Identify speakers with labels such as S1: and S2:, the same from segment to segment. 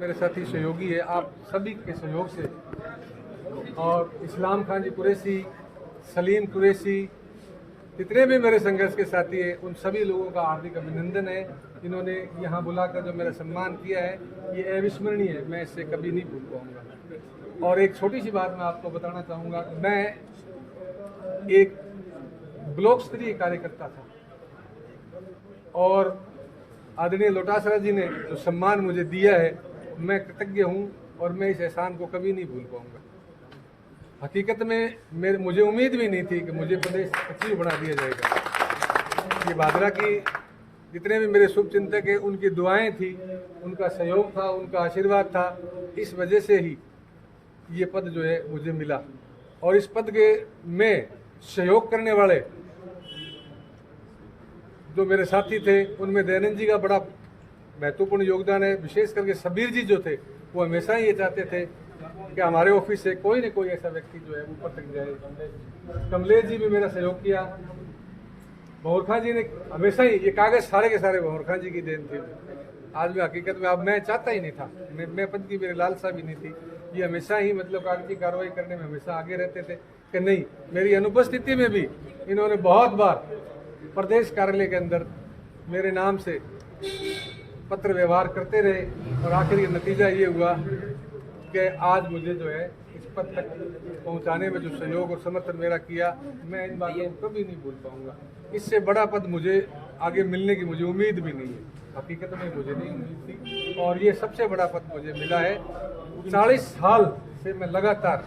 S1: मेरे साथी सहयोगी है, आप सभी के सहयोग से, और इस्लाम खान जी कुरैशी, सलीम कुरैशी, जितने भी मेरे संघर्ष के साथी हैं, उन सभी लोगों का हार्दिक अभिनंदन है। इन्होंने यहाँ बुलाकर जो मेरा सम्मान किया है, ये अविस्मरणीय है, मैं इससे कभी नहीं भूल पाऊँगा। और एक छोटी सी बात मैं आपको बताना चाहूँगा, मैं एक ब्लॉक स्तरीय कार्यकर्ता था और आदरणीय लोटासरा जी ने जो सम्मान मुझे दिया है, मैं कृतज्ञ हूँ और मैं इस एहसान को कभी नहीं भूल पाऊँगा। हकीकत में मुझे उम्मीद भी नहीं थी कि मुझे प्रदेश सचिव बना दिया जाएगा। ये भादरा की जितने भी मेरे शुभचिंतक हैं, उनकी दुआएं थी, उनका सहयोग था, उनका आशीर्वाद था, इस वजह से ही ये पद जो है मुझे मिला। और इस पद के में सहयोग करने वाले जो मेरे साथी थे, उनमें दयानंद जी का बड़ा महत्वपूर्ण योगदान है। विशेष करके सबीर जी जो थे, वो हमेशा ही ये चाहते थे कि हमारे ऑफिस से कोई न कोई ऐसा व्यक्ति जो है ऊपर तक जाए। कमलेश जी भी मेरा सहयोग किया। भंवर खां जी ने हमेशा ही, ये कागज सारे के सारे भंवर खां जी की देन थी। आज में हकीकत में अब मैं चाहता ही नहीं था, मैं पद की मेरी लालसा भी नहीं थी। ये हमेशा ही मतलब कागजी कार्रवाई करने में हमेशा आगे रहते थे कि नहीं, मेरी अनुपस्थिति में भी इन्होंने बहुत बार प्रदेश कार्यालय के अंदर मेरे नाम से पत्र व्यवहार करते रहे। और आखिर ये नतीजा ये हुआ कि आज मुझे जो है इस पद तक पहुंचाने में जो सहयोग और समर्थन मेरा किया, मैं इन बातों को कभी नहीं भूल पाऊंगा। इससे बड़ा पद मुझे आगे मिलने की मुझे उम्मीद भी नहीं है, हकीकत में मुझे नहीं उम्मीद थी, और ये सबसे बड़ा पद मुझे मिला है। 40 साल से मैं लगातार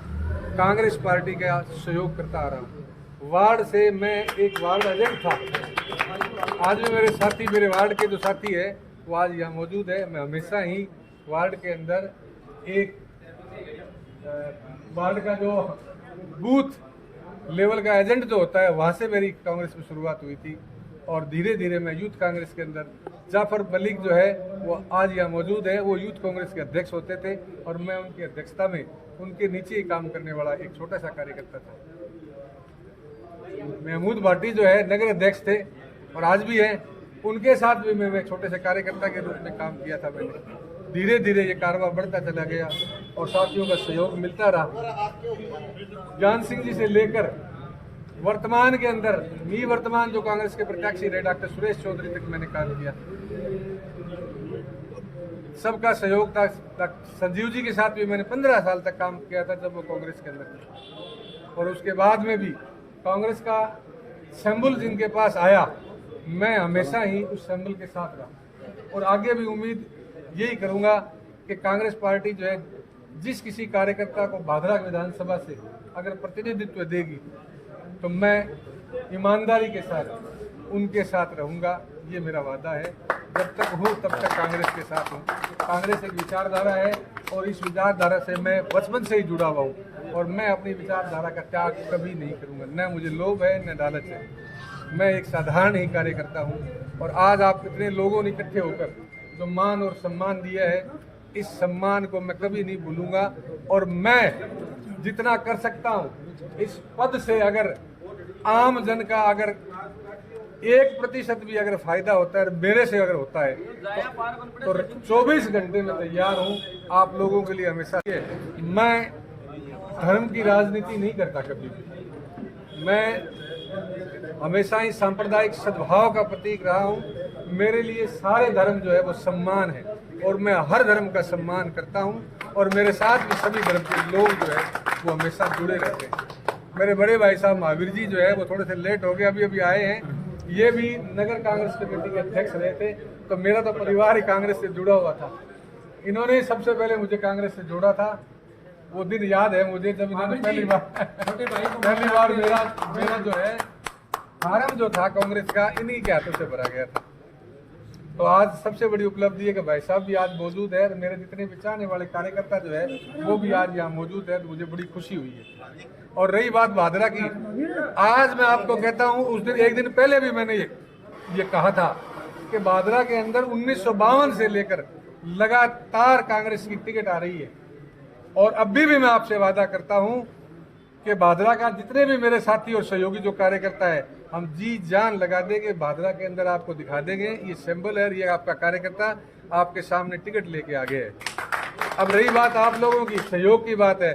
S1: कांग्रेस पार्टी का सहयोग करता आ रहा हूँ। वार्ड से मैं एक वार्ड एजेंट था। आज भी मेरे साथी, मेरे वार्ड के जो साथी है, वो आज यहाँ मौजूद है। मैं हमेशा ही वार्ड के अंदर एक वार्ड का जो बूथ लेवल का एजेंट जो होता है, वहाँ से मेरी कांग्रेस में शुरुआत हुई थी। और धीरे धीरे मैं यूथ कांग्रेस के अंदर, जाफर मलिक जो है वो आज यहाँ मौजूद है, वो यूथ कांग्रेस के अध्यक्ष होते थे और मैं उनकी अध्यक्षता में उनके नीचे ही काम करने वाला एक छोटा सा कार्यकर्ता था। महमूद भाटी जो है नगर अध्यक्ष थे और आज भी है, उनके साथ भी मैं छोटे से कार्यकर्ता के रूप में काम किया था। मैंने धीरे धीरे ये कारवा बढ़ता चला गया और साथियों का सहयोग मिलता रहा। ज्ञान सिंह जी से लेकर वर्तमान के अंदर वर्तमान जो कांग्रेस के प्रत्याशी रहे डॉक्टर सुरेश चौधरी तक मैंने काम किया। सबका सहयोग था। संजीव जी के साथ भी मैंने 15 साल तक काम किया था जब वो कांग्रेस के अंदर थे। और उसके बाद में भी कांग्रेस का सिंबल जिनके पास आया, मैं हमेशा ही उस सिंबल के साथ रहा और आगे भी उम्मीद यही करूंगा कि कांग्रेस पार्टी जो है, जिस किसी कार्यकर्ता को भादरा विधानसभा से अगर प्रतिनिधित्व देगी तो मैं ईमानदारी के साथ उनके साथ रहूंगा। ये मेरा वादा है। जब तक हूँ तब तक कांग्रेस के साथ हूँ। कांग्रेस एक विचारधारा है और इस विचारधारा से मैं बचपन से ही जुड़ा हुआ हूँ और मैं अपनी विचारधारा का त्याग कभी नहीं करूँगा। न मुझे लोभ है न लालच है। मैं एक साधारण ही कार्यकर्ता हूँ और आज आप इतने लोगों ने इकट्ठे होकर जो मान और सम्मान दिया है, इस सम्मान को मैं कभी नहीं भूलूंगा। और मैं जितना कर सकता हूँ इस पद से, अगर आम जन का अगर 1% भी अगर फायदा होता है, मेरे से अगर होता है तो 24 घंटे में तैयार हूँ आप लोगों के लिए हमेशा। मैं धर्म की राजनीति नहीं करता कभी भी। मैं हमेशा ही सांप्रदायिक सद्भाव का प्रतीक रहा हूँ। मेरे लिए सारे धर्म जो है वो सम्मान है और मैं हर धर्म का सम्मान करता हूँ और मेरे साथ भी सभी धर्म के लोग जो है वो हमेशा जुड़े रहते हैं। मेरे बड़े भाई साहब महावीर जी जो है वो थोड़े से लेट हो गए, अभी आए हैं। ये भी नगर कांग्रेस कमेटी के अध्यक्ष रहे थे, तो मेरा तो परिवार ही कांग्रेस से जुड़ा हुआ था। इन्होंने सबसे पहले मुझे कांग्रेस से जोड़ा था। वो दिन याद है मुझे जब इन्होंने पहली बार मेरा जो है फार्म जो था कांग्रेस का, इन्हीं के हाथों से भरा गया था। तो आज सबसे बड़ी उपलब्धि है कि भाई साहब भी आज मौजूद है, मेरे जितने भी चाहने वाले कार्यकर्ता जो है वो भी आज यहाँ मौजूद है, तो मुझे बड़ी खुशी हुई है। और रही बात भादरा की, आज मैं आपको कहता हूँ, उस दिन एक दिन पहले भी मैंने ये कहा था कि भादरा के अंदर 1952 से लेकर लगातार कांग्रेस की टिकट आ रही है। और अभी भी मैं आपसे वादा करता हूँ कि भादरा का जितने भी मेरे साथी और सहयोगी जो कार्यकर्ता है, हम जी जान लगा देंगे, भादरा के अंदर आपको दिखा देंगे। ये सिंबल है, ये आपका कार्यकर्ता आपके सामने टिकट लेके आ गया है। अब रही बात आप लोगों की सहयोग की बात है,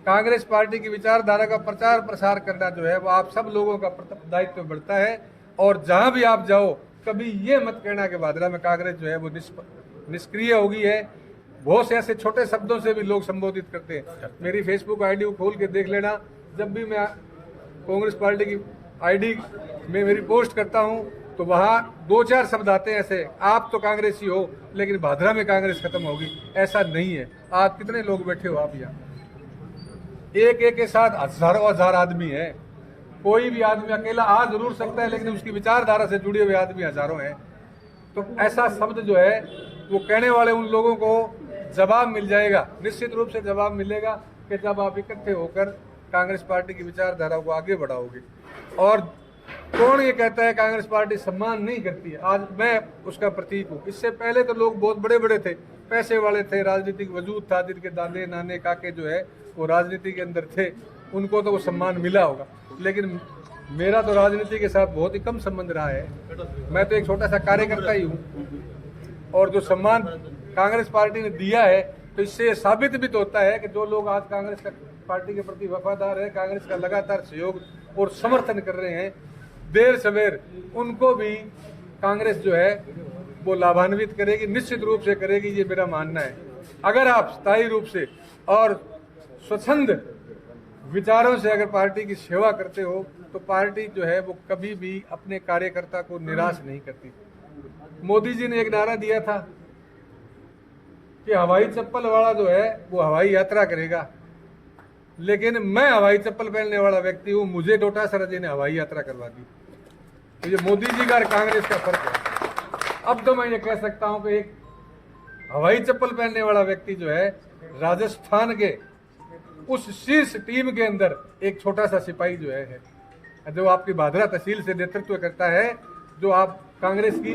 S1: कांग्रेस पार्टी की विचारधारा का प्रचार प्रसार करना जो है वो आप सब लोगों का दायित्व बढ़ता है। और जहां भी आप जाओ कभी ये मत कहना कि भादरा में कांग्रेस जो है वो निष्क्रिय हो गई है। बहुत से ऐसे छोटे शब्दों से भी लोग संबोधित करते हैं। मेरी फेसबुक आईडी को खोल के देख लेना, जब भी मैं कांग्रेस पार्टी की आईडी में मेरी पोस्ट करता हूं तो वहां 2-4 शब्द आते हैं ऐसे, आप तो कांग्रेसी हो लेकिन भादरा में कांग्रेस खत्म होगी, ऐसा नहीं है। आज कितने लोग बैठे हो आप यहाँ, एक एक के साथ हजारों हजार आदमी है। कोई भी आदमी अकेला आ जरूर सकता है लेकिन उसकी विचारधारा से जुड़े हुए आदमी हजारों हैं। तो ऐसा शब्द जो है वो कहने वाले उन लोगों को जवाब मिल जाएगा, निश्चित रूप से जवाब मिलेगा कि जब आप इकट्ठे होकर कांग्रेस पार्टी की विचारधारा को आगे बढ़ाओगे। और कौन ये कहता है कांग्रेस पार्टी सम्मान नहीं करती है, आज मैं उसका प्रतीक हूँ। इससे पहले तो लोग बहुत बड़े बड़े थे, पैसे वाले थे, राजनीतिक वजूद था, जिनके दादे नाने काके जो है वो राजनीति के अंदर थे, उनको तो वो सम्मान मिला होगा। लेकिन मेरा तो राजनीति के साथ बहुत ही कम संबंध रहा है, मैं तो एक छोटा सा कार्यकर्ता ही हूँ। और जो सम्मान कांग्रेस पार्टी ने दिया है तो इससे साबित भी तो होता है कि जो लोग आज कांग्रेस पार्टी के प्रति वफादार है, कांग्रेस का लगातार सहयोग और समर्थन कर रहे हैं, देर सवेर उनको भी कांग्रेस जो है वो लाभान्वित करेगी, निश्चित रूप से करेगी, ये मेरा मानना है। अगर आप स्थायी रूप से और स्वच्छंद विचारों से अगर पार्टी की सेवा करते हो तो पार्टी जो है वो कभी भी अपने कार्यकर्ता को निराश नहीं करती। मोदी जी ने एक नारा दिया था कि हवाई चप्पल वाला जो है वो हवाई यात्रा करेगा, लेकिन मैं हवाई चप्पल पहनने वाला व्यक्ति हूं, मुझे डोटासरा जी ने हवाई यात्रा करवा दी। तो ये मोदी जी का और कांग्रेस का फर्क है। अब तो मैं ये कह सकता हूं कि एक हवाई चप्पल पहनने वाला व्यक्ति जो है राजस्थान के उस शीर्ष टीम के अंदर एक छोटा सा सिपाही जो है जो आपकी भादरा तहसील से नेतृत्व करता है, जो आप कांग्रेस की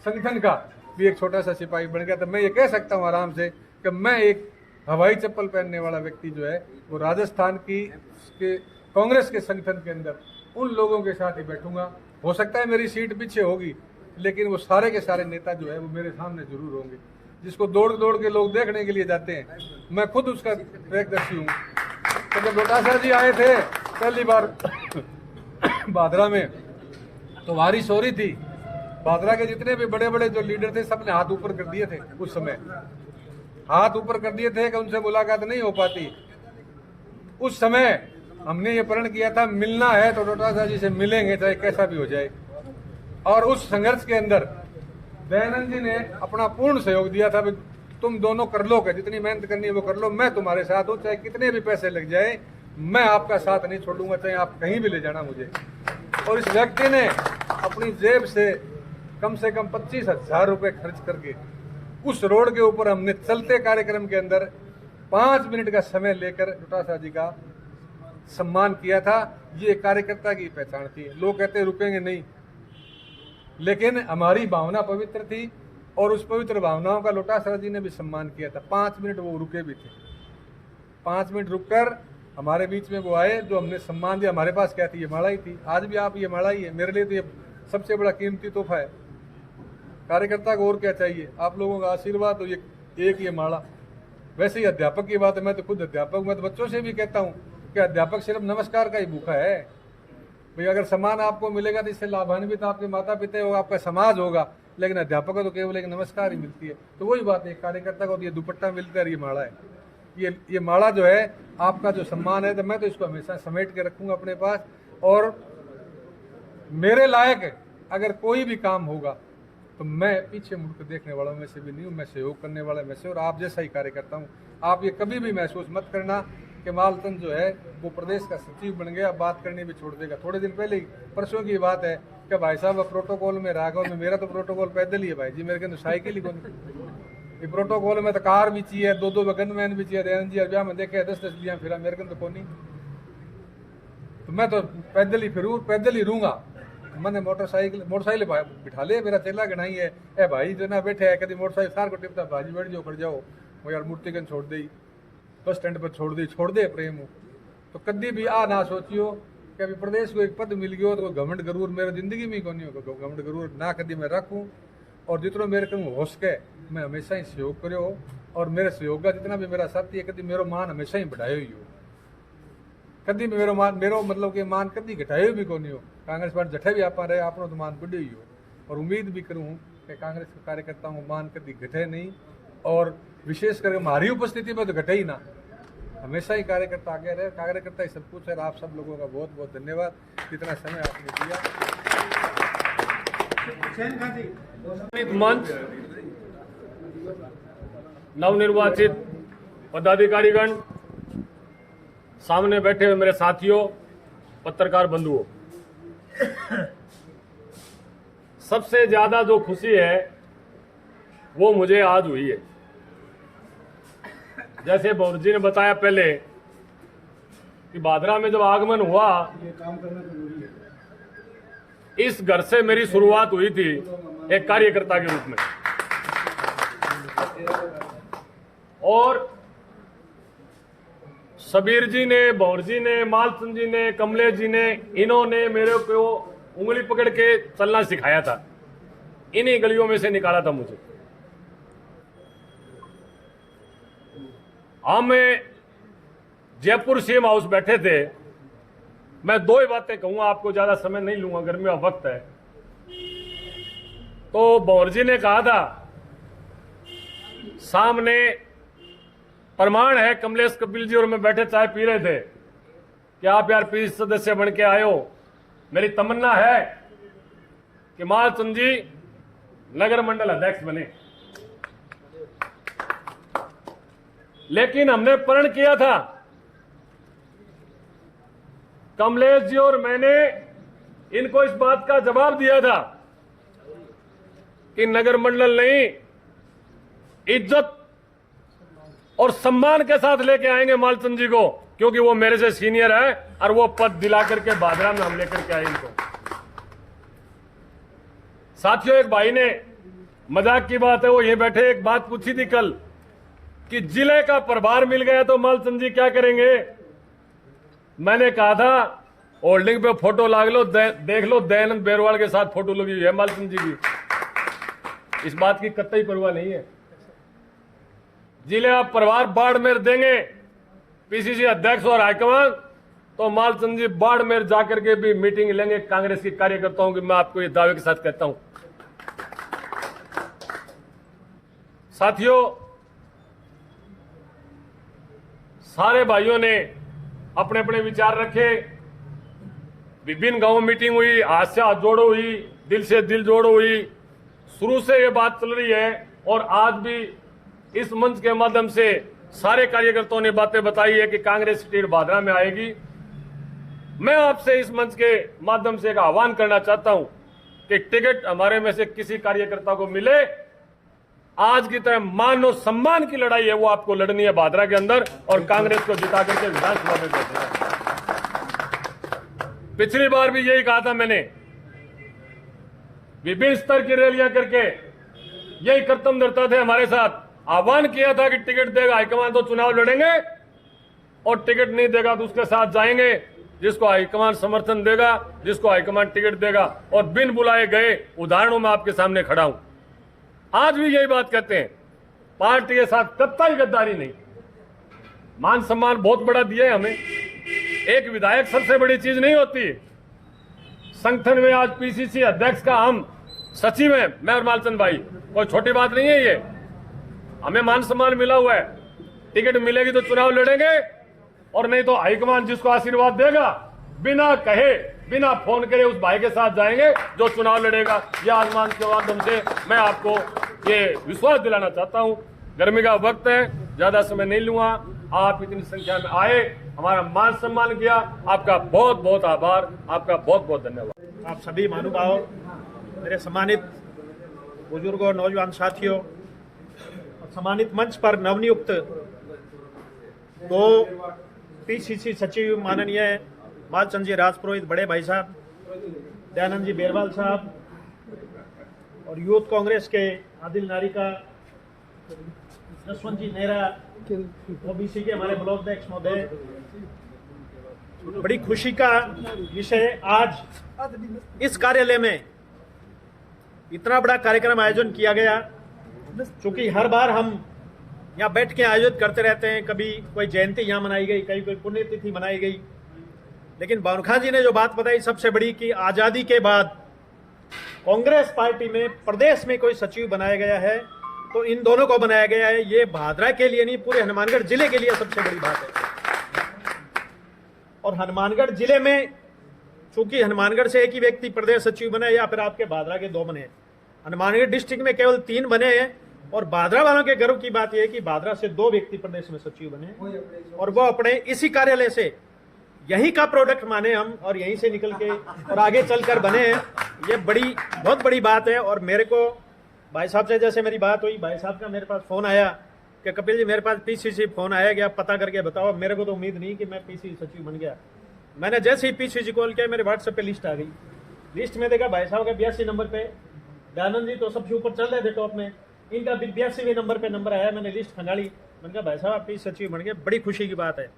S1: संगठन का भी एक छोटा सा सिपाही बन गया। तो मैं ये कह सकता हूँ आराम से कि मैं एक हवाई चप्पल पहनने वाला व्यक्ति जो है वो राजस्थान की कांग्रेस के संगठन के अंदर उन लोगों के साथ ही बैठूंगा। हो सकता है मेरी सीट पीछे होगी, लेकिन वो सारे के सारे नेता जो है वो मेरे सामने जरूर होंगे, जिसको दौड़ दौड़ के लोग देखने के लिए जाते हैं। मैं खुद उसका प्रेरकदर्शी हूँ। तो जब डोटासरा जी आए थे पहली बार भादरा में तो बारिश हो रही थी, भादरा के जितने भी बड़े बड़े जो लीडर थे सबने हाथ ऊपर कर दिए थे, उस समय हाथ ऊपर कर दिए थे कि उनसे मुलाकात नहीं हो पाती। उस समय हमने ये प्रण किया था मिलना है तो डोटासरा जी से मिलेंगे चाहे कैसा भी हो जाए। और उस संघर्ष के अंदर दयानंद जी ने अपना पूर्ण सहयोग दिया था, तुम दोनों कर लो, जितनी मेहनत करनी है वो कर लो, मैं तुम्हारे साथ हूँ, चाहे कितने भी पैसे लग जाए मैं आपका साथ नहीं छोड़ूंगा, चाहे आप कहीं भी ले जाना मुझे। और इस व्यक्ति ने अपनी जेब से कम 25,000 रुपए खर्च करके उस रोड के ऊपर हमने चलते कार्यक्रम के अंदर 5 मिनट का समय लेकर डोटासरा जी का सम्मान किया था। ये कार्यकर्ता की पहचान थी। लोग कहते रुकेंगे नहीं, लेकिन हमारी भावना पवित्र थी और उस पवित्र भावनाओं का डोटासरा जी ने भी सम्मान किया था। 5 मिनट वो रुके भी थे, 5 मिनट रुककर हमारे बीच में वो आए, जो हमने सम्मान दिया। हमारे पास क्या थी? ये माला ही थी। आज भी आप ये माला ही है, मेरे लिए तो ये सबसे बड़ा कीमती तोहफा है। कार्यकर्ता को और क्या चाहिए? आप लोगों का आशीर्वाद, तो ये एक ये माला। वैसे ही अध्यापक की बात है, मैं तो खुद अध्यापक, मैं तो बच्चों से भी कहता हूँ कि अध्यापक सिर्फ नमस्कार का ही भूखा है। भाई अगर सम्मान आपको मिलेगा तो इससे लाभान्वित आपके माता पिता होगा, आपका समाज होगा, लेकिन अध्यापक को तो केवल एक नमस्कार ही मिलती है। तो वही बात है, कार्यकर्ता को तो ये दुपट्टा मिलता है और ये माला है। ये माला जो है आपका जो सम्मान है, तो मैं तो इसको हमेशा समेट के रखूंगा अपने पास। और मेरे लायक अगर कोई भी काम होगा तो मैं पीछे मुड़कर देखने वाला में से भी नहीं हूँ, मैं सहयोग करने वाला में से, और आप जैसा ही कार्य करता हूँ। आप ये कभी भी महसूस मत करना कि मालतन जो है वो प्रदेश का सचिव बन गया, बात करनी भी छोड़ देगा। थोड़े दिन पहले ही परसों की बात है कि भाई साहब प्रोटोकॉल में राघव में, मेरा तो प्रोटोकॉल पैदल ही है भाई जी, मेरे के अंदर साइकिल ही कौन, ये प्रोटोकॉल में तो कार भी चाहिए, 2-2 गनमैन भी चाहिए। दयानंद जी अरबिया में देखे 10-10 लिया फिरा, मेरे के अंदर कौन नहीं। तो मैं तो पैदल ही फिरूँ, पैदल ही रहूँगा। मैंने मोटरसाइकिल बिठा ले, मेरा चेला गणाई है, ए भाई जो ना बैठे है कभी मोटरसाइकिल सार को टिपता, भाजी बैठ जाओ, कर जाओ, वो यार मूर्तिगंज छोड़ दे, बस स्टैंड पर छोड़ दे प्रेम हो। तो कभी भी आ ना सोचियो कि अभी प्रदेश को एक पद मिल गयो तो घमंड गरूर मेरा जिंदगी में कौन हो, घमंड गरूर ना कभी मैं रखूँ। और जितना मेरे को हो सके मैं हमेशा ही सहयोग करो और मेरे सहयोग का जितना भी मेरा साथी है, कभी मेरो मान हमेशा ही बढ़ाए हुई हो, कभी भी मेरो मतलब कि मान कभी घटाए भी को नहीं हो। कांग्रेस पार्टी जठे भी आप रहे आपनो तो मान बढ़ी हुई हो, और उम्मीद भी करूँ कि कांग्रेस के कार्यकर्ताओं को मान कभी घटे नहीं, और विशेष करके हमारी उपस्थिति में तो घटे ही ना, हमेशा ही कार्यकर्ता आगे रहे। कार्यकर्ता ही सब कुछ है। आप सब लोगों का बहुत बहुत धन्यवाद, इतना समय आपने दिया।
S2: मंच, नवनिर्वाचित पदाधिकारीगण, सामने बैठे हुए मेरे साथियों, पत्रकार बंधुओं, सबसे ज्यादा जो खुशी है वो मुझे आज हुई है। जैसे बौर जी ने बताया पहले कि भादरा में जब आगमन हुआ, इस घर से मेरी शुरुआत हुई थी एक कार्यकर्ता के रूप में, और सबीर जी ने, बौर जी ने, मालचंद जी ने, कमलेश जी ने, इन्होंने मेरे को उंगली पकड़ के चलना सिखाया था। इन्हीं गलियों में से निकाला था मुझे। हम जयपुर सीएम हाउस बैठे थे। मैं दो ही बातें कहूंगा, आपको ज्यादा समय नहीं लूंगा, गर्मी का वक्त है। तो बौर जी ने कहा था, सामने प्रमाण है, कमलेश कपिल जी और मैं बैठे चाय पी रहे थे कि आप यार पीसी सदस्य बन के आए हो, मेरी तमन्ना है कि मालचंद जी नगर मंडल अध्यक्ष बने। लेकिन हमने प्रण किया था, कमलेश जी और मैंने इनको इस बात का जवाब दिया था कि नगर मंडल नहीं, इज्जत और सम्मान के साथ लेके आएंगे मालचंद जी को, क्योंकि वो मेरे से सीनियर है और वो पद दिला करके भादरा में हम लेकर के आए इनको। साथियों, एक भाई ने, मजाक की बात है, वो ये बैठे, एक बात पूछी थी कल कि जिले का प्रभार मिल गया तो मालचंद जी क्या करेंगे। मैंने कहा था, होल्डिंग पे फोटो लाग लो, देख लो दयानंद बेरवाल के साथ फोटो लगी हुई है मालचंद जी की। इस बात की कतई परवाह नहीं है। जिले का प्रभार बाड़मेर देंगे पीसीसी अध्यक्ष और हाईकमान, तो मालचंद जी बाड़मेर जाकर के भी मीटिंग लेंगे कांग्रेस के कार्यकर्ताओं की। मैं आपको ये दावे के साथ कहता हूं। साथियों, सारे भाइयों ने अपने अपने विचार रखे, विभिन्न गांवों में मीटिंग हुई, हाथ से हाथ जोड़ो हुई, दिल से दिल जोड़ो हुई। शुरू से ये बात चल रही है और आज भी इस मंच के माध्यम से सारे कार्यकर्ताओं ने बातें बताई है कि कांग्रेस टिकट भादरा में आएगी। मैं आपसे इस मंच के माध्यम से एक आह्वान करना चाहता हूं कि टिकट हमारे में से किसी कार्यकर्ता को मिले, आज की तरह मान और सम्मान की लड़ाई है वो आपको लड़नी है भादरा के अंदर, और कांग्रेस को जिता करके विधानसभा में भेजना है। पिछली बार भी यही कहा था मैंने, विभिन्न स्तर की रैलियां करके यही कर्तव्य निरता थे हमारे साथ, आह्वान किया था कि टिकट देगा हाईकमान तो चुनाव लड़ेंगे, और टिकट नहीं देगा तो उसके साथ जाएंगे, जिसको हाईकमान समर्थन देगा, जिसको हाईकमान टिकट देगा। और बिन बुलाए गए उदाहरणों में आपके सामने खड़ा हूं। आज भी यही बात कहते हैं, पार्टी के साथ कतई गद्दारी नहीं। मान सम्मान बहुत बड़ा दिया है हमें। एक विधायक सबसे बड़ी चीज नहीं होती। संगठन में आज पीसीसी अध्यक्ष का हम सचिव हैं, मैं और मालचंद भाई, कोई छोटी बात नहीं है ये। हमें मान सम्मान मिला हुआ है। टिकट मिलेगी तो चुनाव लड़ेंगे, और नहीं तो हाईकमान जिसको आशीर्वाद देगा, बिना कहे, बिना फोन करे उस भाई के साथ जाएंगे जो चुनाव लड़ेगा। यह आजमान के माध्यम से मैं आपको ये विश्वास दिलाना चाहता हूं। गर्मी का वक्त है, ज्यादा समय नहीं लूंगा। आप इतनी संख्या में आए, हमारा मान सम्मान किया, आपका बहुत बहुत आभार, आपका बहुत बहुत धन्यवाद।
S3: आप सभी महानुभाव, मेरे सम्मानित बुजुर्गों, नौजवान साथियों, सम्मानित मंच पर नवनियुक्त दो पीसीसी सचिव माननीय मालचंद जी राजपुरोहित, बड़े भाई साहब दयानंद जी बेरवाल साहब, और यूथ कांग्रेस के आदिल नारिका जसवंत जी नेहरा, ओबीसी के हमारे ब्लॉक अध्यक्ष महोदय, बड़ी खुशी का विषय आज इस कार्यालय में इतना बड़ा कार्यक्रम आयोजन किया गया। चूंकि हर बार हम यहाँ बैठ के आयोजित करते रहते हैं, कभी कोई जयंती यहाँ मनाई गई, कहीं कोई पुण्यतिथि मनाई गई। लेकिन बावनखा जी ने जो बात बताई सबसे बड़ी कि आज़ादी के बाद कांग्रेस पार्टी में प्रदेश में कोई सचिव बनाया गया है तो इन दोनों को बनाया गया है। ये भादरा के लिए नहीं, पूरे हनुमानगढ़ जिले के लिए सबसे बड़ी बात है। और हनुमानगढ़ जिले में चूंकि हनुमानगढ़ से एक ही व्यक्ति प्रदेश सचिव बने या फिर आपके भादरा के 2 बने, हनुमानगढ़ डिस्ट्रिक्ट में केवल 3 बने हैं। और भादरा वालों के गर्व की बात यह है कि भादरा से 2 व्यक्ति प्रदेश में सचिव बने और वो अपने इसी कार्यालय से, यहीं का प्रोडक्ट माने हम, और यहीं से निकल के और आगे चलकर बने हैं। ये बहुत बड़ी बात है। और मेरे को भाई साहब से जैसे मेरी बात हुई, भाई साहब का मेरे पास फोन आया कि कपिल जी मेरे पास पीसीसी फोन आया कि आप पता करके बताओ। मेरे को तो उम्मीद नहीं कि मैं पीसीसी सचिव बन गया। मैंने जैसे ही पीसीसी कॉल किया मेरे व्हाट्सएप पे लिस्ट आ गई। लिस्ट में देखा भाई साहब का 82 नंबर पे, दयानंद जी तो सबसे ऊपर चल रहे थे टॉप में, इनका 82वें नंबर पे नंबर आया। मैंने लिस्ट खंगाली, मैंने कहा भाई साहब आप पीसीसी सचिव बन गए, बड़ी खुशी की बात है।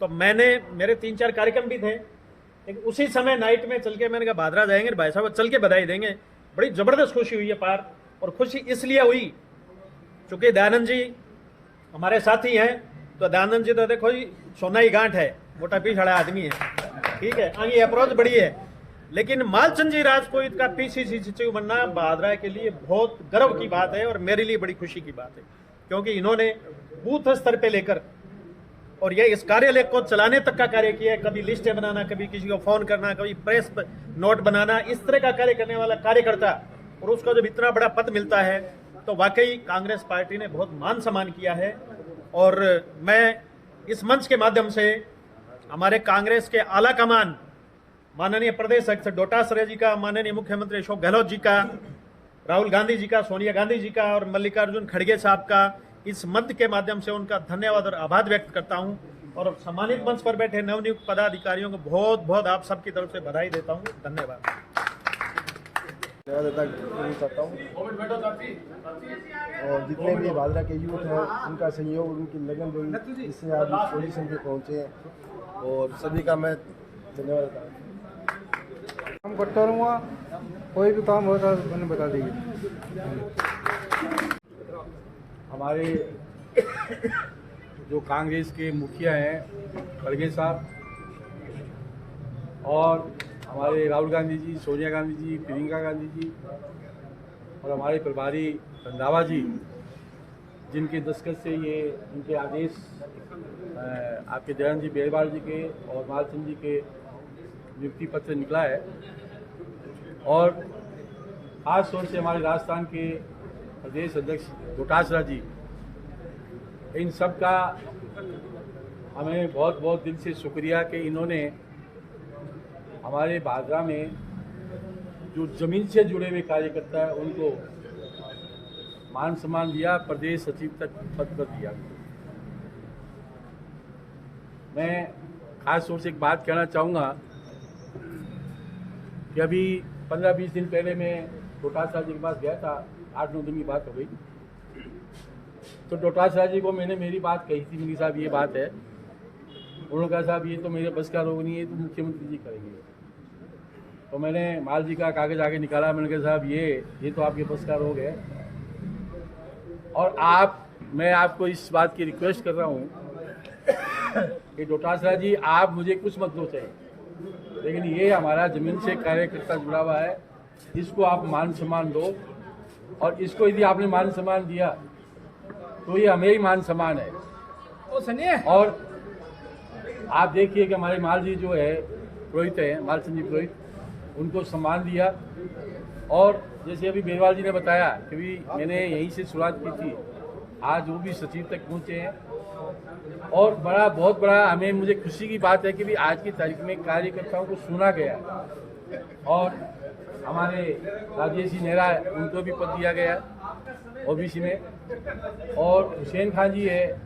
S3: तो मेरे 3-4 कार्यक्रम भी थे, लेकिन उसी समय नाइट में चल के मैंने कहा भादरा जाएंगे, भाई साहब चल के बधाई देंगे। बड़ी जबरदस्त खुशी हुई है पार। और खुशी इसलिए हुई क्योंकि दयानंद जी हमारे साथी हैं। तो दयानंद जी तो देखो जी सोना ही गांठ है, मोटा पीछड़ा आदमी है, ठीक है, आगे अप्रोच बड़ी है। लेकिन मालचंद जी राजपूत का पीसीसी सचिव बनना भादरा के लिए बहुत गर्व की बात है और मेरे लिए बड़ी खुशी की बात है, क्योंकि इन्होंने बूथ स्तर पे लेकर और ये इस कार्यालय को चलाने तक का कार्य किया है। कभी लिस्टें बनाना, कभी किसी को फोन करना, कभी प्रेस नोट बनाना, इस तरह का कार्य करने वाला कार्यकर्ता, और उसको जब इतना बड़ा पद मिलता है तो वाकई कांग्रेस पार्टी ने बहुत मान सम्मान किया है। और मैं इस मंच के माध्यम से हमारे कांग्रेस के आला कमान, माननीय प्रदेश अध्यक्ष डोटासरा जी का, माननीय मुख्यमंत्री अशोक गहलोत जी का, राहुल गांधी जी का, सोनिया गांधी जी का और मल्लिकार्जुन खड़गे साहब का, इस मंच के माध्यम से उनका धन्यवाद और आभार व्यक्त करता हूं। और सम्मानित मंच पर बैठे नवनियुक्त पदाधिकारियों को बहुत बहुत आप सबकी तरफ से बधाई देता हूं। धन्यवाद
S4: चाहता हूँ। और जितने भी भादरा के यूथ हैं उनका सहयोग, उनकी लगन रही जिससे आज इस पोजीशन पे पहुँचे हैं, और सभी का मैं धन्यवाद देता हूँ।
S1: काम करता रहूँगा, कोई भी काम होता है मैंने बता दीजिए।
S5: हमारे जो कांग्रेस के मुखिया हैं खड़गे साहब, और हमारे राहुल गांधी जी, सोनिया गांधी जी, प्रियंका गांधी जी, और हमारे प्रभारी रंधावा जी, जिनके दस्तखत से ये इनके आदेश आपके दयानंद जी बेरवाल जी के और मालचंद जी के नियुक्ति पत्र निकला है। और खास तौर से हमारे राजस्थान के प्रदेश अध्यक्ष डोटासरा जी, इन सब का हमें बहुत बहुत दिल से शुक्रिया कि इन्होंने हमारे भादरा में जो ज़मीन से जुड़े हुए कार्यकर्ता है उनको मान सम्मान दिया, प्रदेश सचिव तक पद पर दिया। मैं खास तौर से एक बात कहना चाहूँगा कि अभी 15-20 दिन पहले मैं डोटासरा जी के पास गया था, 8-9 दिन की बात हो गई। तो डोटासरा जी को मैंने मेरी बात कही थी, मेरी साहब ये बात है, उन्होंने कहा साहब ये तो मेरे बस का रोग नहीं है, तो मुख्यमंत्री जी करेंगे। तो मैंने माल जी का कागज आगे निकाला, मैंने कहा साहब ये तो आपके बस का रोग है, और मैं आपको इस बात की रिक्वेस्ट कर रहा हूँ कि डोटासरा जी आप मुझे कुछ मत दो चाहिए, लेकिन ये हमारा जमीन से कार्यकर्ता जुड़ा हुआ है, इसको आप मान सम्मान दो, और इसको यदि आपने मान सम्मान दिया तो ये हमें ही मान सम्मान है। और आप देखिए कि हमारे माल जी जो है पुरोहित है, मालचंद जी पुरोहित, उनको सम्मान दिया। और जैसे अभी बेरवाल जी ने बताया कि भी मैंने यहीं से शुरुआत की थी, आज वो भी सचिव तक पहुँचे हैं। और बहुत बड़ा मुझे खुशी की बात है कि भी आज की तारीख में कार्यकर्ताओं को सुना गया, और हमारे राजेश जी नेहरा उनको भी पद दिया गया ओबीसी में, और हुसैन खान जी है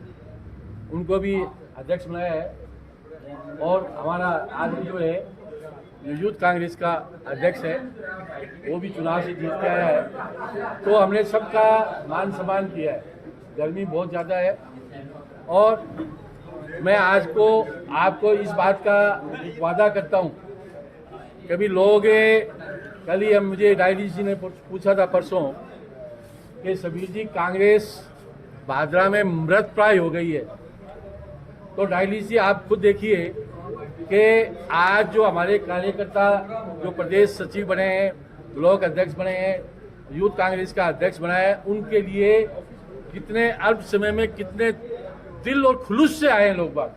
S5: उनको भी अध्यक्ष बनाया है, और हमारा आदमी जो है यूथ कांग्रेस का अध्यक्ष है वो भी चुनाव से जीत के आया है। तो हमने सबका मान सम्मान किया है। गर्मी बहुत ज़्यादा है, और मैं आज को आपको इस बात का वादा करता हूँ, कभी लोग कल ही मुझे डायरी जी ने पूछा था परसों कि सबीर जी कांग्रेस भादरा में मृत प्राय हो गई है। तो डायलिसी आप खुद देखिए कि आज जो हमारे कार्यकर्ता जो प्रदेश सचिव बने हैं, ब्लॉक अध्यक्ष बने हैं, यूथ कांग्रेस का अध्यक्ष बना है, उनके लिए कितने अल्प समय में कितने दिल और खुलूस से आए हैं लोग बाग।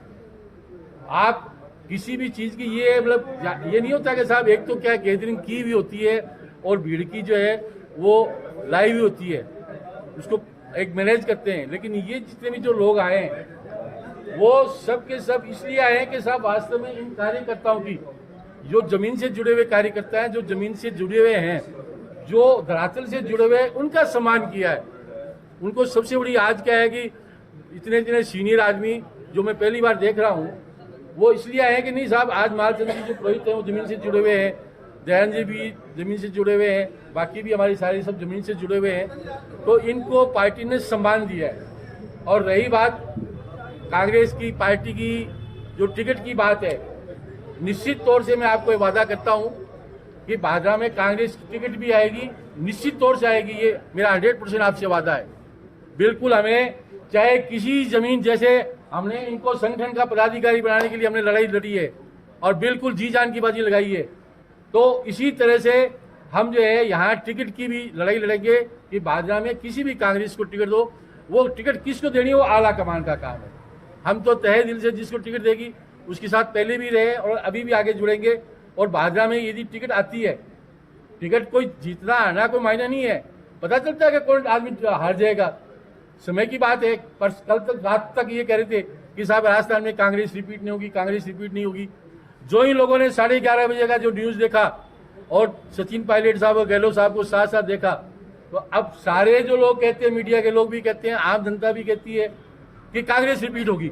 S5: आप किसी भी चीज की ये मतलब ये नहीं होता कि साहब एक तो क्या गैदरिंग की भी होती है और भीड़ की जो है वो लाइव भी होती है, उसको एक मैनेज करते हैं, लेकिन ये जितने भी जो लोग आए हैं वो सब के सब इसलिए आए हैं कि साहब वास्तव में इन कार्यकर्ताओं की जो जमीन से जुड़े हुए कार्यकर्ता हैं, जो जमीन से जुड़े हुए हैं, जो धरातल से जुड़े हुए हैं, उनका सम्मान किया है। उनको सबसे बड़ी आज क्या है कि इतने सीनियर आदमी जो मैं पहली बार देख रहा हूँ वो इसलिए आए हैं कि नहीं साहब आज मालचंद जी जो पुरोहित हैं वो जमीन से जुड़े हुए हैं, दयान जी भी जमीन से जुड़े हुए हैं, बाकी भी हमारी सारी सब जमीन से जुड़े हुए हैं, तो इनको पार्टी ने सम्मान दिया है। और रही बात कांग्रेस की पार्टी की जो टिकट की बात है, निश्चित तौर से मैं आपको वादा करता हूं कि भादरा में कांग्रेस की टिकट भी आएगी, निश्चित तौर से आएगी, ये मेरा 100% आपसे वादा है। बिल्कुल हमें चाहे किसी जमीन, जैसे हमने इनको संगठन का पदाधिकारी बनाने के लिए हमने लड़ाई लड़ी है और बिल्कुल जी जान की बाजी लगाई है, तो इसी तरह से हम जो है यहाँ टिकट की भी लड़ाई लड़ेंगे कि भादरा में किसी भी कांग्रेस को टिकट दो, वो टिकट किसको देनी है वो आला कमान का काम है। हम तो तहे दिल से जिसको टिकट देगी उसके साथ पहले भी रहे और अभी भी आगे जुड़ेंगे। और भादरा में यदि टिकट आती है, टिकट कोई जीतना आना कोई मायना नहीं है, पता चलता है कि कौन आदमी हार जाएगा, समय की बात है। पर कल तक रात तक ये कह रहे थे कि साहब राजस्थान में कांग्रेस रिपीट नहीं होगी, कांग्रेस रिपीट नहीं होगी। जो ही लोगों ने 11:30 बजे का जो न्यूज देखा और सचिन पायलट साहब और गहलोत साहब को साथ साथ देखा, तो अब सारे जो लोग कहते हैं, मीडिया के लोग भी कहते हैं, आम जनता भी कहती है कि कांग्रेस रिपीट होगी।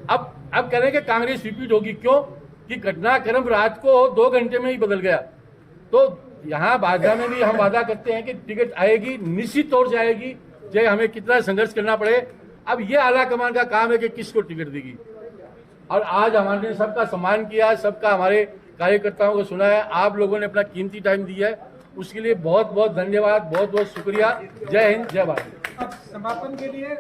S5: अब कह रहे हैं कि कांग्रेस रिपीट होगी, क्यों कि घटनाक्रम रात को 2 घंटे में ही बदल गया। तो यहाँ भादरा में भी हम वादा करते हैं कि टिकट आएगी, निश्चित तौर से आएगी, चाहे हमें कितना संघर्ष करना पड़े। अब ये आला कमान का काम है कि किसको टिकट देगी। और आज हमारे सबका सम्मान किया, सबका हमारे कार्यकर्ताओं को सुना है, आप लोगों ने अपना कीमती टाइम दिया है, उसके लिए बहुत बहुत धन्यवाद, बहुत बहुत शुक्रिया। जय हिंद, जय भारत।
S1: अब समापन के लिए